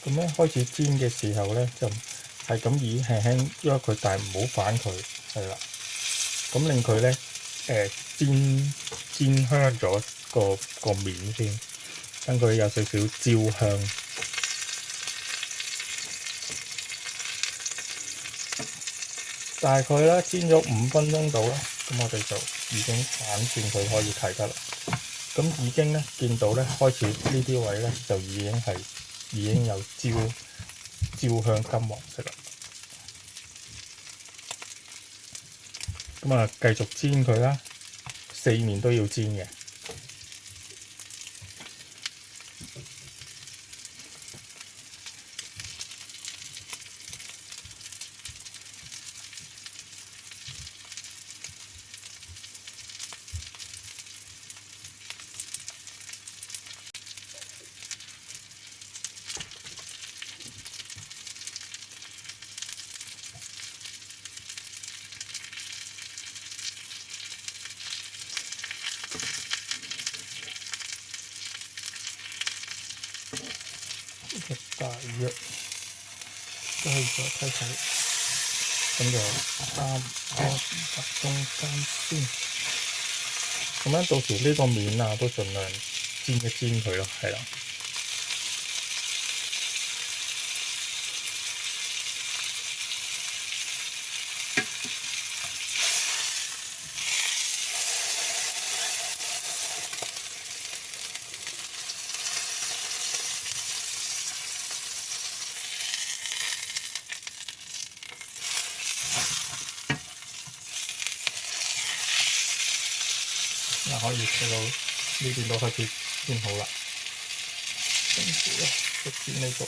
咁咧開始煎嘅時候咧，就係咁以輕輕喐佢，但係唔好反佢，係啦。咁令佢咧煎香咗個面先，等佢有少少焦香。大概啦煎咗5分鐘到啦，咁我哋就已經反轉佢可以睇得啦。咁已經咧見到咧開始呢啲位咧就已經有焦香金黃色啦。咁啊繼續煎佢啦，4面都要煎嘅。大約都可以再睇睇，咁就3分鐘間先。咁樣到時呢個面啊都盡量煎一煎佢咯，係啦。可以睇到呢邊都開始煎好啦，跟住咧就煎呢個。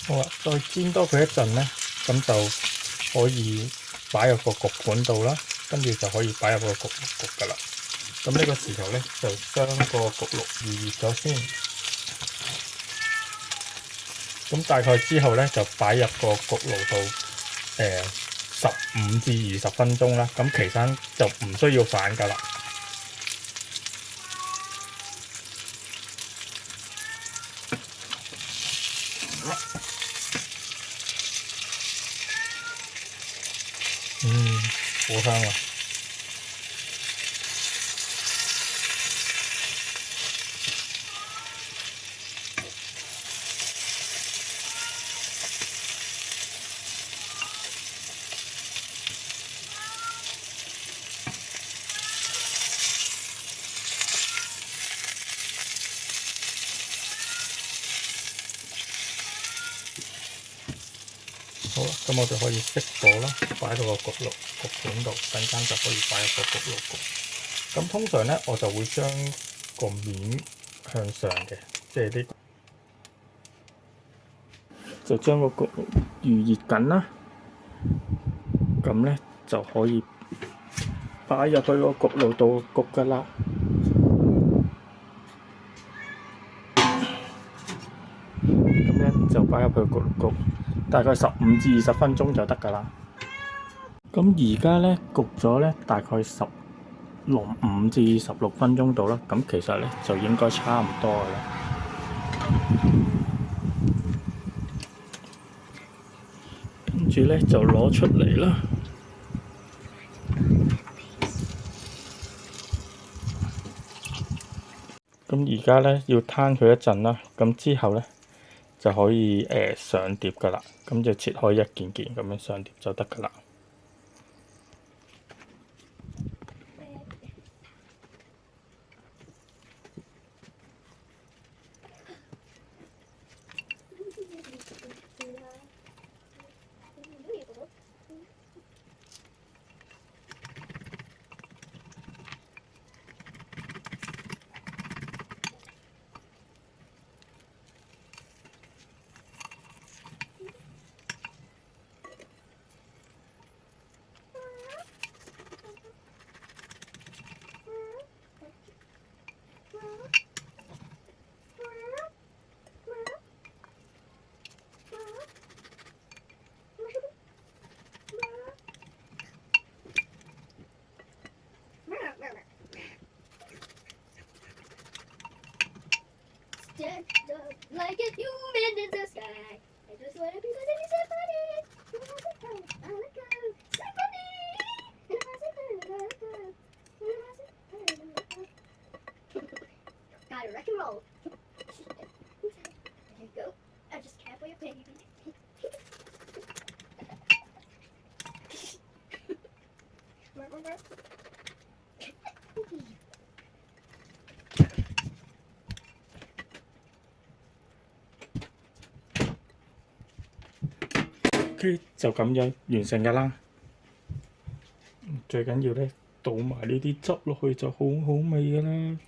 好啦，再煎多佢一陣咧，咁就可以擺入個焗盤度啦，跟住就可以擺入個焗爐焗噶啦。咁呢個時候咧，就將個焗爐預熱咗先。咁大概之後咧，就擺入個焗爐度15至20分鐘啦。咁期間就唔需要反噶啦。好香啊！好啦，咁我就可以熄火啦，擺到個焗盤度，陣間就可以擺入個焗爐焗。咁通常咧，我就會將個面向上嘅，即係呢，就將個焗爐預熱緊啦。咁咧就可以擺入去個焗爐度焗㗎啦。咁咧就擺入去焗爐焗。大概15至20分鐘就得㗎啦。咁而家咧焗咗咧大概15至16分鐘到啦。咁其實咧就應該差唔多㗎啦。跟住咧就攞出嚟啦。咁而家咧要攤佢一陣啦。咁之後咧就可以上碟㗎啦。咁就切開一件件咁樣上碟就得㗎啦。like a human in the sky. I just wanna be with somebody. I wanna go. Somebody. And I wanna go. Gotta rock and roll. There you go. I just care for your baby. OK，就咁樣完成㗎啦。最緊要咧，倒埋呢啲汁落去就好好味㗎啦。